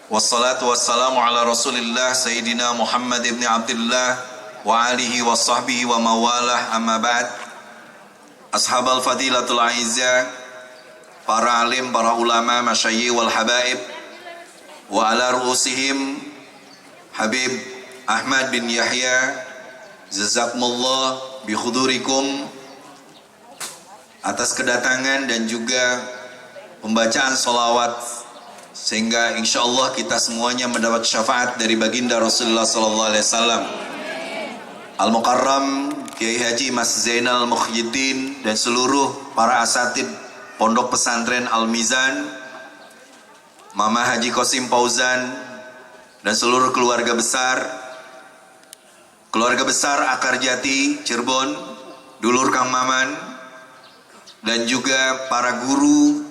Wassalatu wassalamu ala rasulillah Sayyidina Muhammad ibn Abdullah wa alihi wa sahbihi wa mawalah, amma ba'd. Ashabal fadilatul a'izzah, para alim, para ulama, masyayikh wal habaib, wa ala ru'usihim Habib Ahmad bin Yahya, jazakumullah bi khudurikum, atas kedatangan dan juga pembacaan sholawat, sehingga insyaallah kita semuanya mendapat syafaat dari baginda Rasulullah sallallahu alaihi wasallam. Al-Mukarram Kiai Haji Mas Zainal Mukhyiddin dan seluruh para asatid Pondok Pesantren Al-Mizan, Mama Haji Qasim Fauzan dan seluruh keluarga besar Akar Jati Cirebon, dulur Kang Maman, dan juga para guru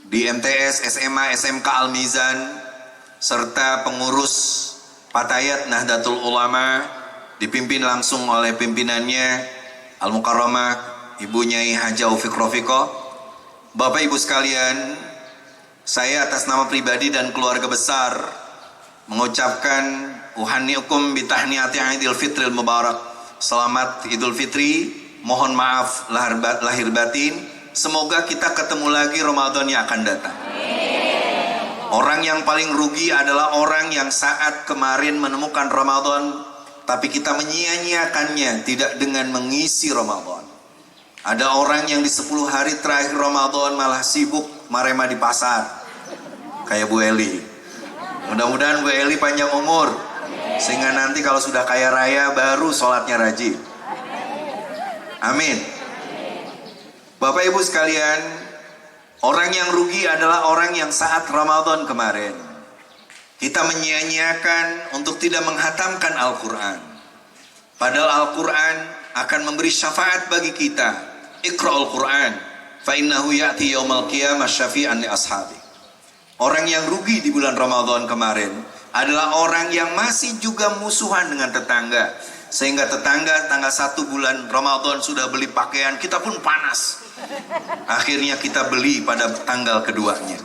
di MTS, SMA, SMK Al-Mizan, serta pengurus Patayat Nahdlatul Ulama dipimpin langsung oleh pimpinannya Al-Mukarramah Ibu Nyai Haja Ufiq Rofiqo. Bapak Ibu sekalian, saya atas nama pribadi dan keluarga besar mengucapkan uhanniukum bitahniati Idul Fitril Mubarak. Selamat Idul Fitri, mohon maaf lahir batin. Semoga kita ketemu lagi Ramadan yang akan datang. Orang yang paling rugi adalah orang yang saat kemarin menemukan Ramadan, tapi kita menyia-nyiakannya tidak dengan mengisi Ramadan. Ada orang yang di 10 hari terakhir Ramadan malah sibuk marema di pasar, kayak Bu Eli. Mudah-mudahan Bu Eli panjang umur, sehingga nanti kalau sudah kaya raya baru sholatnya rajin. Amin. Bapak Ibu sekalian, orang yang rugi adalah orang yang saat Ramadan kemarin kita menyia-nyiakan untuk tidak menghatamkan Al-Quran. Padahal Al-Quran akan memberi syafaat bagi kita. Iqra'ul Quran fa innahu ya'ti yaumal qiyamah syafi'an li ashabi. Orang yang rugi di bulan Ramadan kemarin adalah orang yang masih juga musuhan dengan tetangga, sehingga tetangga tanggal 1 bulan Ramadan sudah beli pakaian, kita pun panas. Akhirnya kita beli pada tanggal keduanya.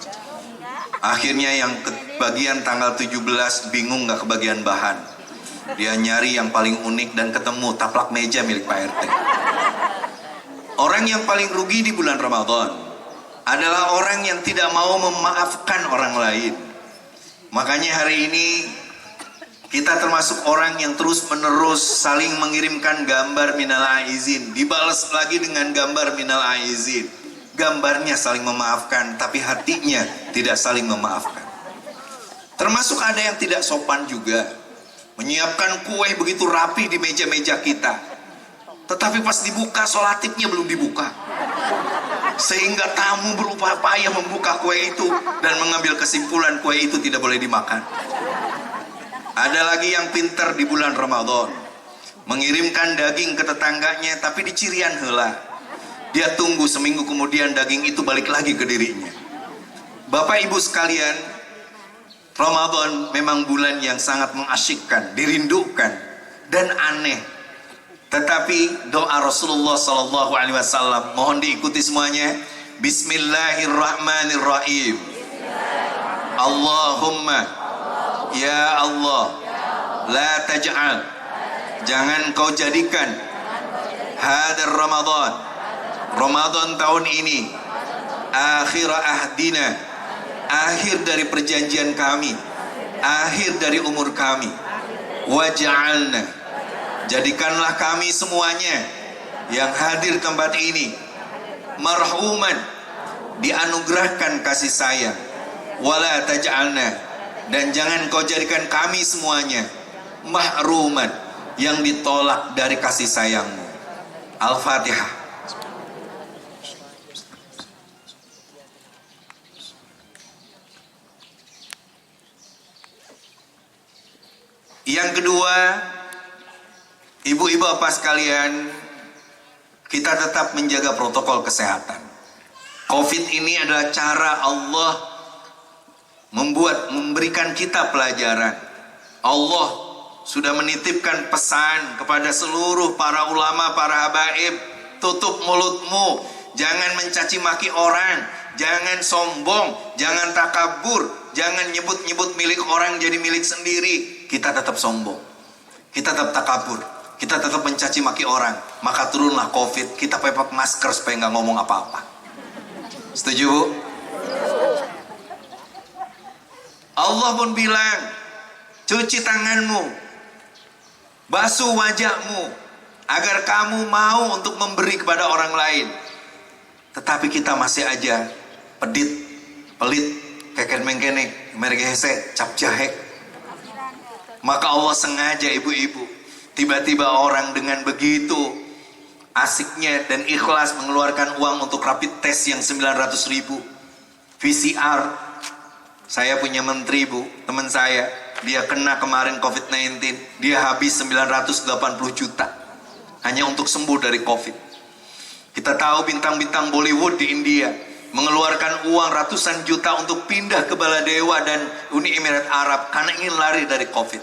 Akhirnya yang kebagian tanggal 17 bingung gak kebagian bahan. Dia nyari yang paling unik dan ketemu taplak meja milik Pak RT. Orang yang paling rugi di bulan Ramadan adalah orang yang tidak mau memaafkan orang lain. Makanya hari ini kita termasuk orang yang terus menerus saling mengirimkan gambar minal aizin, dibalas lagi dengan gambar minal aizin. Gambarnya saling memaafkan, tapi hatinya tidak saling memaafkan. Termasuk ada yang tidak sopan juga, menyiapkan kue begitu rapi di meja-meja kita, tetapi pas dibuka sholatipnya belum dibuka, sehingga tamu berupaya membuka kue itu dan mengambil kesimpulan kue itu tidak boleh dimakan. Ada lagi yang pintar di bulan Ramadan, mengirimkan daging ke tetangganya tapi dicirian heula. Dia tunggu seminggu kemudian daging itu balik lagi ke dirinya. Bapak Ibu sekalian, Ramadan memang bulan yang sangat mengasyikkan, dirindukan dan aneh. Tetapi doa Rasulullah sallallahu alaihi wasallam mohon diikuti semuanya. Bismillahirrahmanirrahim. Allahumma ya Allah, la taj'al, jangan kau jadikan hadar Ramadan tahun ini akhir ahdina, akhir dari perjanjian kami, akhir dari umur kami. Waj'alna, jadikanlah kami semuanya yang hadir tempat ini marhuman, dianugerahkan kasih sayang. Wala taj'alna, dan jangan kau jadikan kami semuanya mahruman, yang ditolak dari kasih sayangmu. Al-Fatihah. Yang kedua, ibu-ibu bapak sekalian, kita tetap menjaga protokol kesehatan. Covid ini adalah cara Allah memberikan kita pelajaran. Allah sudah menitipkan pesan kepada seluruh para ulama, para habaib, tutup mulutmu, jangan mencaci maki orang, jangan sombong, jangan takabur, jangan nyebut-nyebut milik orang jadi milik sendiri. Kita tetap sombong, kita tetap takabur, kita tetap mencaci maki orang, maka turunlah COVID. Kita pakai masker supaya nggak ngomong apa-apa. Setuju, Bu? Allah pun bilang, cuci tanganmu, basuh wajahmu, agar kamu mau untuk memberi kepada orang lain. Tetapi kita masih aja pedit, pelit, keken mengkene, mergehese, cap jahe. Maka Allah sengaja, ibu-ibu, tiba-tiba orang dengan begitu asiknya dan ikhlas mengeluarkan uang untuk rapid test yang 900.000, PCR. Saya punya menteri, Bu, teman saya, dia kena kemarin COVID-19, dia habis 980 juta hanya untuk sembuh dari COVID. Kita tahu bintang-bintang Bollywood di India mengeluarkan uang ratusan juta untuk pindah ke Baladewa dan Uni Emirat Arab karena ingin lari dari COVID.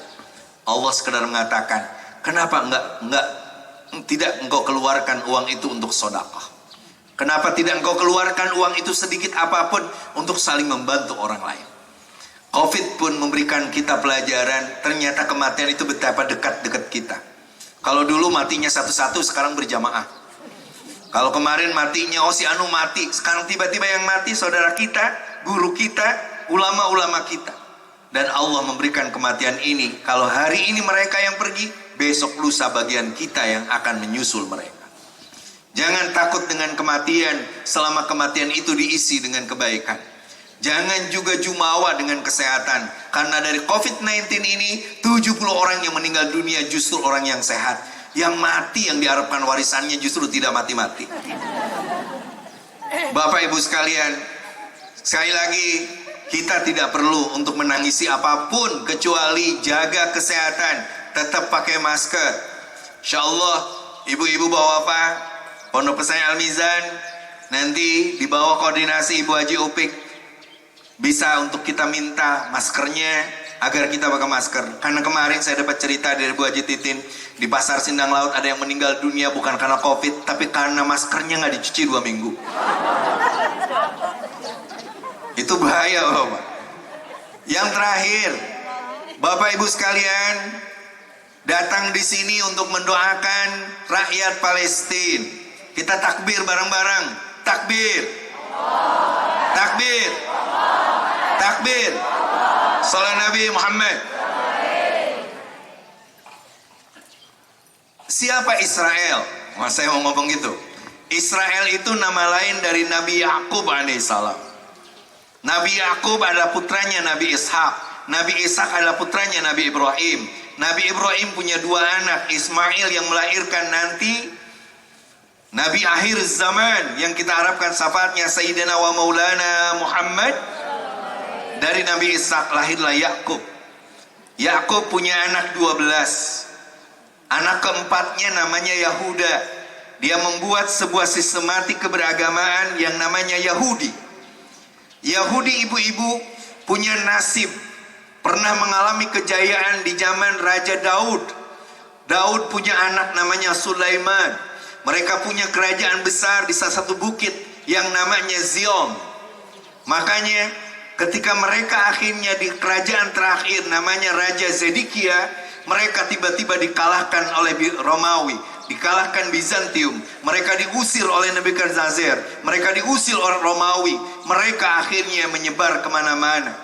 Allah sekedar mengatakan, kenapa tidak engkau keluarkan uang itu untuk sedekah? Kenapa tidak engkau keluarkan uang itu sedikit apapun untuk saling membantu orang lain? COVID pun memberikan kita pelajaran, ternyata kematian itu betapa dekat-dekat kita. Kalau dulu matinya satu-satu, sekarang berjamaah. Kalau kemarin matinya, oh si Anu mati, sekarang tiba-tiba yang mati saudara kita, guru kita, ulama-ulama kita. Dan Allah memberikan kematian ini. Kalau hari ini mereka yang pergi, besok lusa bagian kita yang akan menyusul mereka. Jangan takut dengan kematian selama kematian itu diisi dengan kebaikan. Jangan juga jumawa dengan kesehatan. Karena dari COVID-19 ini 70 orang yang meninggal dunia justru orang yang sehat. Yang mati yang diharapkan warisannya justru tidak mati-mati. Bapak Ibu sekalian, sekali lagi, kita tidak perlu untuk menangisi apapun kecuali jaga kesehatan, tetap pakai masker. Insya Allah, ibu-ibu bawa apa? Pondok Pesantren Al-Mizan, nanti di bawah koordinasi Ibu Haji Upik, bisa untuk kita minta maskernya agar kita pakai masker. Karena kemarin saya dapat cerita dari Ibu Haji Titin, di Pasar Sindang Laut ada yang meninggal dunia bukan karena COVID, tapi karena maskernya nggak dicuci 2 minggu. Itu bahaya, Bapak. Yang terakhir, Bapak Ibu sekalian, datang di sini untuk mendoakan rakyat Palestina. Kita takbir bareng-bareng. Takbir. Takbir. Takbir. Salam Nabi Muhammad. Siapa Israel? Wah, saya mau ngomong gitu. Israel itu nama lain dari Nabi Yakub alaihissalam. Nabi Yakub adalah putranya Nabi Ishak. Nabi Ishak adalah putranya Nabi Ibrahim. Nabi Ibrahim punya 2 anak, Ismail yang melahirkan nanti Nabi akhir zaman yang kita harapkan syafaatnya Sayyidina wa Maulana Muhammad. Dari Nabi Ishak lahirlah Yakub. Yakub punya anak 12. Anak keempatnya namanya Yahuda. Dia membuat sebuah sistematik keberagamaan yang namanya Yahudi. Yahudi ibu-ibu punya nasib, pernah mengalami kejayaan di zaman Raja Daud. Daud punya anak namanya Sulaiman. Mereka punya kerajaan besar di salah satu bukit yang namanya Zion. Makanya ketika mereka akhirnya di kerajaan terakhir namanya Raja Zedekia, mereka tiba-tiba dikalahkan oleh Romawi, dikalahkan Bizantium. Mereka diusir oleh Nebukadnezar, mereka diusir oleh Romawi. Mereka akhirnya menyebar kemana-mana.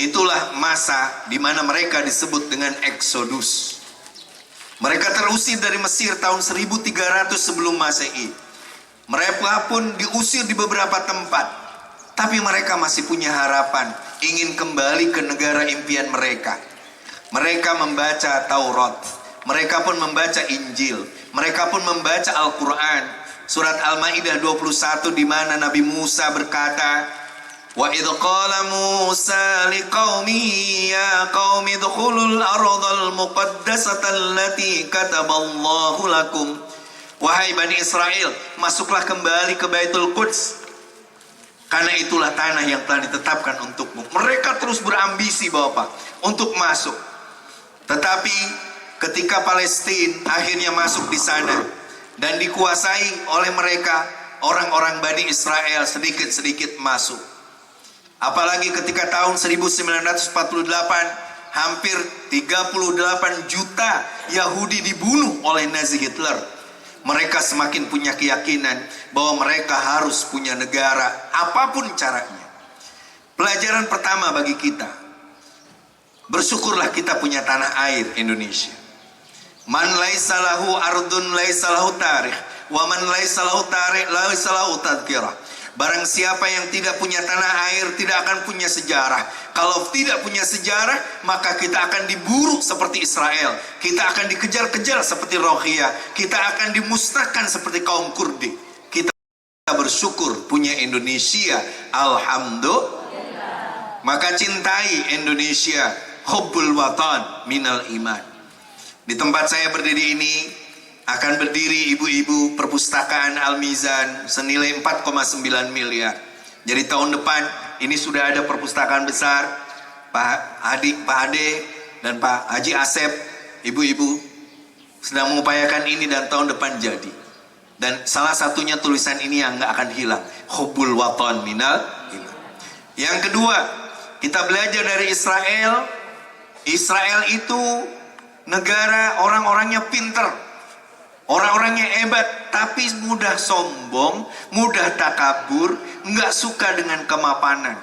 Itulah masa di mana mereka disebut dengan Exodus. Mereka terusir dari Mesir tahun 1300 sebelum Masehi. Mereka pun diusir di beberapa tempat, tapi mereka masih punya harapan ingin kembali ke negara impian mereka. Mereka membaca Taurat, mereka pun membaca Injil, mereka pun membaca Al-Quran. Surat Al-Maidah 21 di mana Nabi Musa berkata, wa idh qala Musa liqaumihi ya qaumi udkhulul ardhal muqaddasata allati kataballahu lakum. Wahai Bani Israel, masuklah kembali ke Baitul Quds, karena itulah tanah yang telah ditetapkan untukmu. Mereka terus berambisi Bapak untuk masuk. Tetapi ketika Palestina akhirnya masuk di sana dan dikuasai oleh mereka, orang-orang Bani Israel sedikit-sedikit masuk. Apalagi ketika tahun 1948 hampir 38 juta Yahudi dibunuh oleh Nazi Hitler. Mereka semakin punya keyakinan bahwa mereka harus punya negara apapun caranya. Pelajaran pertama bagi kita, bersyukurlah kita punya tanah air Indonesia. Man laisa lahu ardun laisa lahu tarikh, wa man laisa lahu tarikh laisa lahu tadhkirah. Barang siapa yang tidak punya tanah air tidak akan punya sejarah. Kalau tidak punya sejarah, maka kita akan diburu seperti Israel. Kita akan dikejar-kejar seperti Rohingya. Kita akan dimusnahkan seperti kaum Kurdi. Kita bersyukur punya Indonesia. Alhamdulillah. Maka cintai Indonesia. Hubbul watan minal iman. Di tempat saya berdiri ini akan berdiri ibu-ibu perpustakaan Al-Mizan senilai 4,9 miliar. Jadi tahun depan ini sudah ada perpustakaan besar. Pak Ade dan Pak Haji Asep, ibu-ibu sedang mengupayakan ini dan tahun depan jadi. Dan salah satunya tulisan ini yang nggak akan hilang. Hubbul watan minal iman. Yang kedua, kita belajar dari Israel. Israel itu negara orang-orangnya pinter. Orang-orangnya hebat, tapi mudah sombong, mudah takabur, nggak suka dengan kemapanan.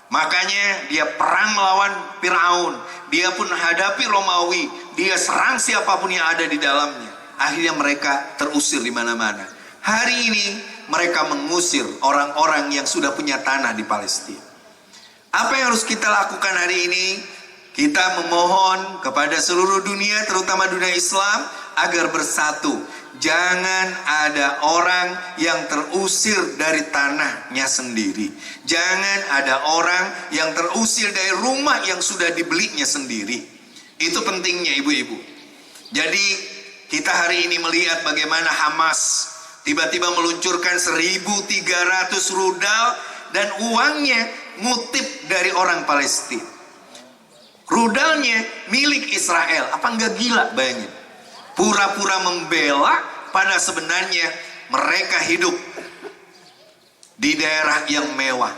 Makanya dia perang melawan Firaun, dia pun hadapi Romawi, dia serang siapapun yang ada di dalamnya. Akhirnya mereka terusir di mana-mana. Hari ini mereka mengusir orang-orang yang sudah punya tanah di Palestina. Apa yang harus kita lakukan hari ini? Kita memohon kepada seluruh dunia, terutama dunia Islam, agar bersatu. Jangan ada orang yang terusir dari tanahnya sendiri. Jangan ada orang yang terusir dari rumah yang sudah dibelinya sendiri. Itu pentingnya ibu-ibu. Jadi kita hari ini melihat bagaimana Hamas tiba-tiba meluncurkan 1.300 rudal dan uangnya ngutip dari orang Palestina. Rudalnya milik Israel. Apa enggak gila, bayangin? Pura-pura membela, pada sebenarnya mereka hidup di daerah yang mewah.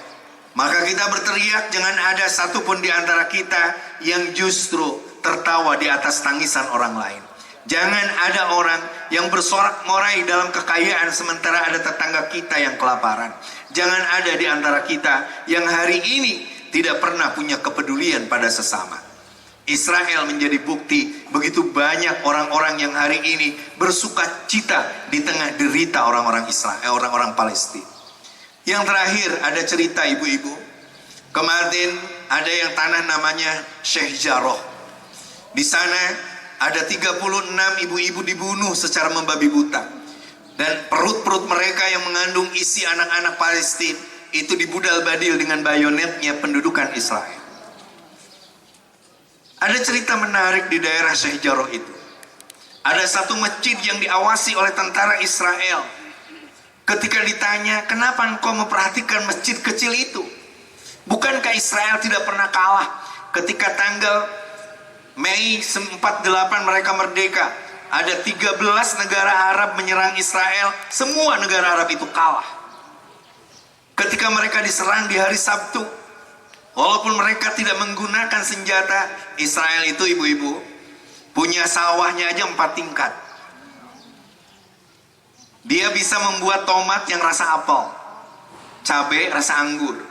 Maka kita berteriak, jangan ada satupun di antara kita yang justru tertawa di atas tangisan orang lain. Jangan ada orang yang bersorak-morai dalam kekayaan sementara ada tetangga kita yang kelaparan. Jangan ada di antara kita yang hari ini tidak pernah punya kepedulian pada sesama. Israel menjadi bukti begitu banyak orang-orang yang hari ini bersuka cita di tengah derita orang-orang Israel, orang-orang Palestina. Yang terakhir ada cerita ibu-ibu. Kemarin ada yang tanah namanya Sheikh Jarrah. Di sana ada 36 ibu-ibu dibunuh secara membabi buta. Dan perut-perut mereka yang mengandung isi anak-anak Palestina itu dibudal badil dengan bayonetnya pendudukan Israel. Ada cerita menarik di daerah Sheikh Jarrah itu. Ada satu masjid yang diawasi oleh tentara Israel. Ketika ditanya, kenapa engkau memperhatikan masjid kecil itu? Bukankah Israel tidak pernah kalah? Ketika tanggal Mei 48 mereka merdeka, ada 13 negara Arab menyerang Israel. Semua negara Arab itu kalah. Ketika mereka diserang di hari Sabtu, walaupun mereka tidak menggunakan senjata, Israel itu ibu-ibu punya sawahnya aja 4 tingkat. Dia bisa membuat tomat yang rasa apel, cabai rasa anggur.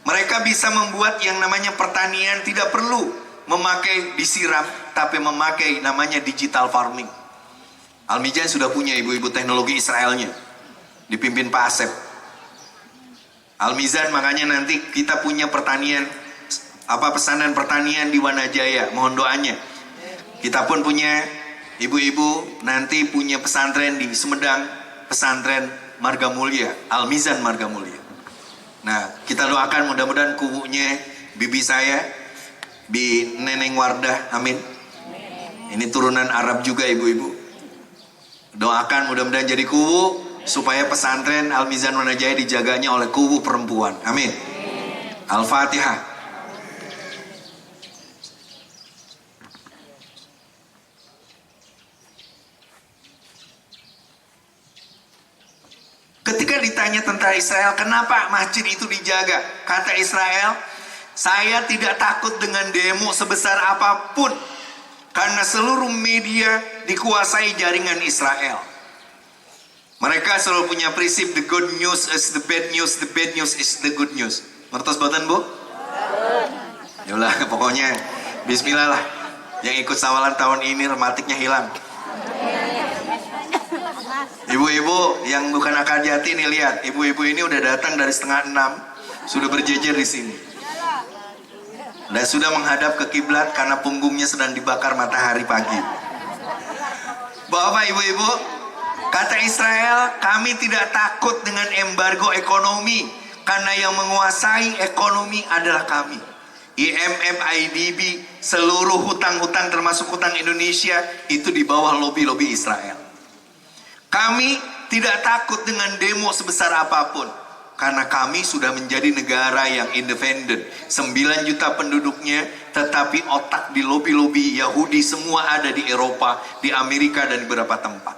Mereka bisa membuat yang namanya pertanian tidak perlu memakai disiram, tapi memakai namanya digital farming. Al-Mizan sudah punya ibu-ibu teknologi Israelnya, dipimpin Pak Asep. Al-Mizan makanya nanti kita punya pertanian, pesanan pertanian di Wanajaya, mohon doanya. Kita pun punya ibu-ibu nanti punya pesantren di Sumedang, pesantren Marga Mulia, Al-Mizan Marga Mulia. Nah, kita doakan mudah-mudahan kubunya bibi saya di Neneng Wardah, amin. Ini turunan Arab juga ibu-ibu. Doakan mudah-mudahan jadi kubu supaya pesantren Al-Mizan Wanajaya dijaganya oleh kubu perempuan, amin. Al-Fatihah. Ketika ditanya tentara Israel, kenapa masjid itu dijaga? Kata Israel, saya tidak takut dengan demo sebesar apapun, karena seluruh media dikuasai jaringan Israel. Mereka selalu punya prinsip, the good news is the bad news, the bad news is the good news. Ngertos boten, Bu? Yalah, pokoknya bismillah lah. Yang ikut sawalan tahun ini rematiknya hilang. Ibu-ibu yang bukan akal jati nih, lihat, ibu-ibu ini udah datang dari 5:30, sudah berjejer di sini. Dan sudah menghadap ke kiblat karena punggungnya sedang dibakar matahari pagi. Bapak, ibu-ibu, kata Israel, kami tidak takut dengan embargo ekonomi, karena yang menguasai ekonomi adalah kami. IMF, IDB, seluruh hutang-hutang termasuk hutang Indonesia itu di bawah lobi-lobi Israel. Kami tidak takut dengan demo sebesar apapun, karena kami sudah menjadi negara yang independen. 9 juta penduduknya, tetapi otak di lobi-lobi Yahudi semua ada di Eropa, di Amerika, dan di beberapa tempat.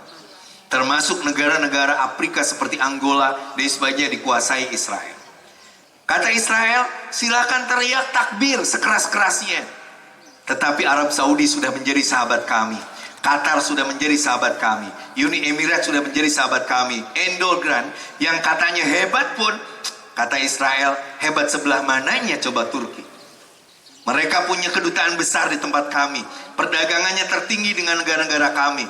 Termasuk negara-negara Afrika seperti Angola dan sebagainya dikuasai Israel. Kata Israel, silakan teriak takbir sekeras-kerasnya. Tetapi Arab Saudi sudah menjadi sahabat kami. Qatar sudah menjadi sahabat kami. Uni Emirat sudah menjadi sahabat kami. Erdogan yang katanya hebat pun, kata Israel, hebat sebelah mananya coba Turki. Mereka punya kedutaan besar di tempat kami. Perdagangannya tertinggi dengan negara-negara kami.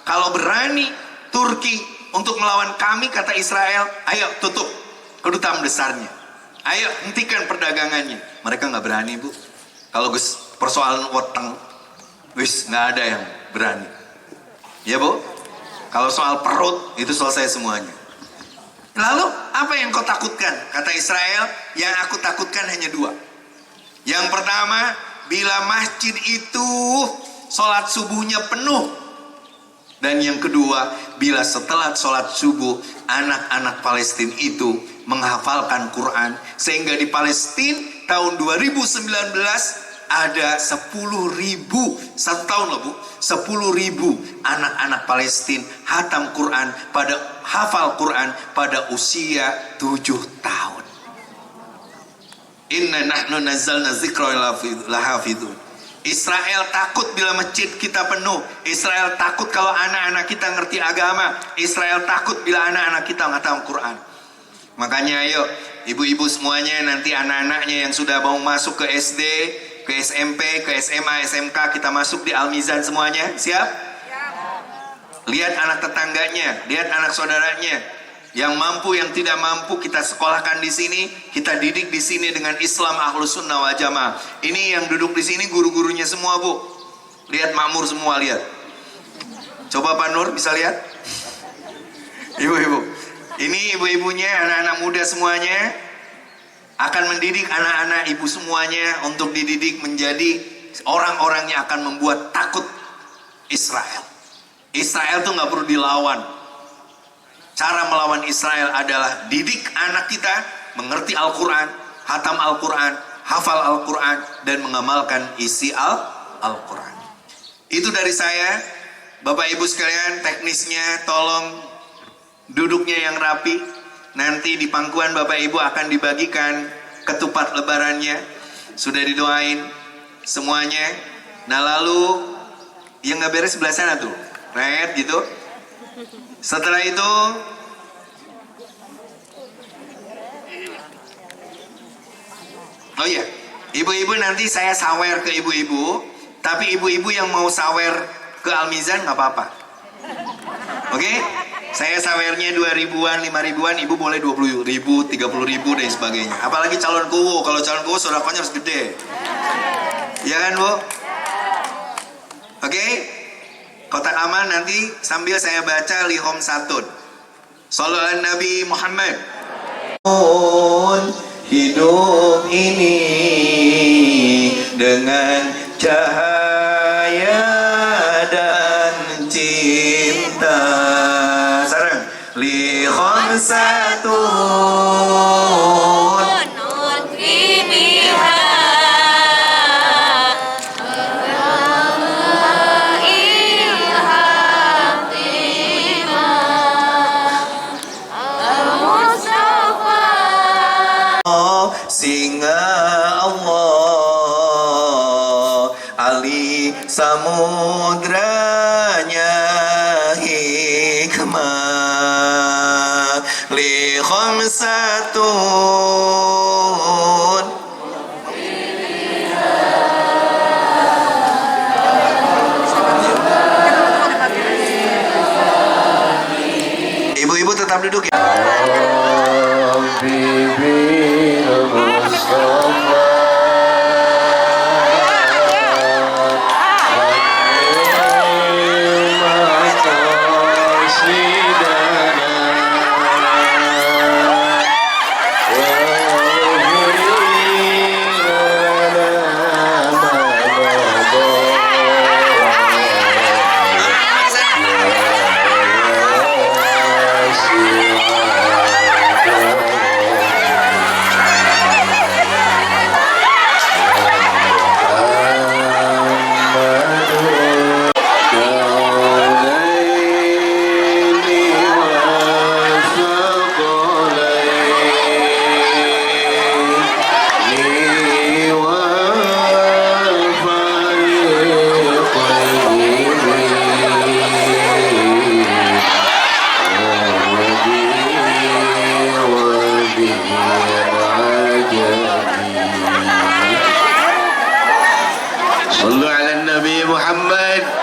Kalau berani Turki untuk melawan kami, kata Israel, ayo tutup kedutaan besarnya. Ayo hentikan perdagangannya. Mereka nggak berani, Bu. Kalau persoalan weteng, nggak ada yang berani. Ya, Bu. Kalau soal perut itu selesai semuanya. Lalu apa yang kau takutkan? Kata Israel, yang aku takutkan hanya 2. Yang pertama, bila masjid itu sholat subuhnya penuh. Dan yang kedua, bila setelah sholat subuh anak-anak Palestina itu menghafalkan Quran, sehingga di Palestina tahun 2019 ada 10.000, satu tahun loh, Bu, 10.000 anak-anak Palestina hatam Quran, hafal Quran pada usia 7 tahun. Inna nahnu nazzalna dzikra lahafidun. Israel takut bila masjid kita penuh. Israel takut kalau anak-anak kita ngerti agama. Israel takut bila anak-anak kita ngatam Quran. Makanya ayo ibu-ibu semuanya, nanti anak-anaknya yang sudah mau masuk ke SD, ke SMP, ke SMA, SMK, kita masuk di Al-Mizan semuanya. Siap? Lihat anak tetangganya, lihat anak saudaranya. Yang mampu, yang tidak mampu kita sekolahkan di sini, kita didik di sini dengan Islam Ahlus Sunnah wal Jamaah. Ini yang duduk di sini guru-gurunya semua, Bu. Lihat makmur semua, lihat. Coba Pak Nur bisa lihat. Ibu-ibu. Ini ibu-ibunya, anak-anak muda semuanya akan mendidik anak-anak ibu semuanya untuk dididik menjadi orang-orang yang akan membuat takut Israel. Israel tuh nggak perlu dilawan. Cara melawan Israel adalah didik anak kita mengerti Al-Quran, hatam Al-Quran, hafal Al-Quran, dan mengamalkan isi Al-Quran. Itu dari saya. Bapak Ibu sekalian, teknisnya tolong duduknya yang rapi. Nanti di pangkuan Bapak Ibu akan dibagikan ketupat lebarannya. Sudah didoain semuanya. Nah lalu yang nggak beres sebelah sana tuh, red gitu. Setelah itu oh iya, ibu-ibu nanti saya sawer ke ibu-ibu. Tapi ibu-ibu yang mau sawer ke Al-Mizan nggak apa-apa. Oke? Saya sawernya 2.000-an, 5.000-an, ibu boleh 20.000, 30.000 dan sebagainya. Apalagi calon kuwu, kalau calon kuwu sodakonya harus gede. Ya kan, Bu? Oke? Kotak amal nanti sambil saya baca lihom satun. Sallallahu Nabi Muhammad. Hidup ini dengan cahaya dan cinta. Sarang lihom satun. Allah, Ali samudranya hikmah, li khamsatun. Ibu-ibu tetap duduk ya. صلوا على النبي محمد.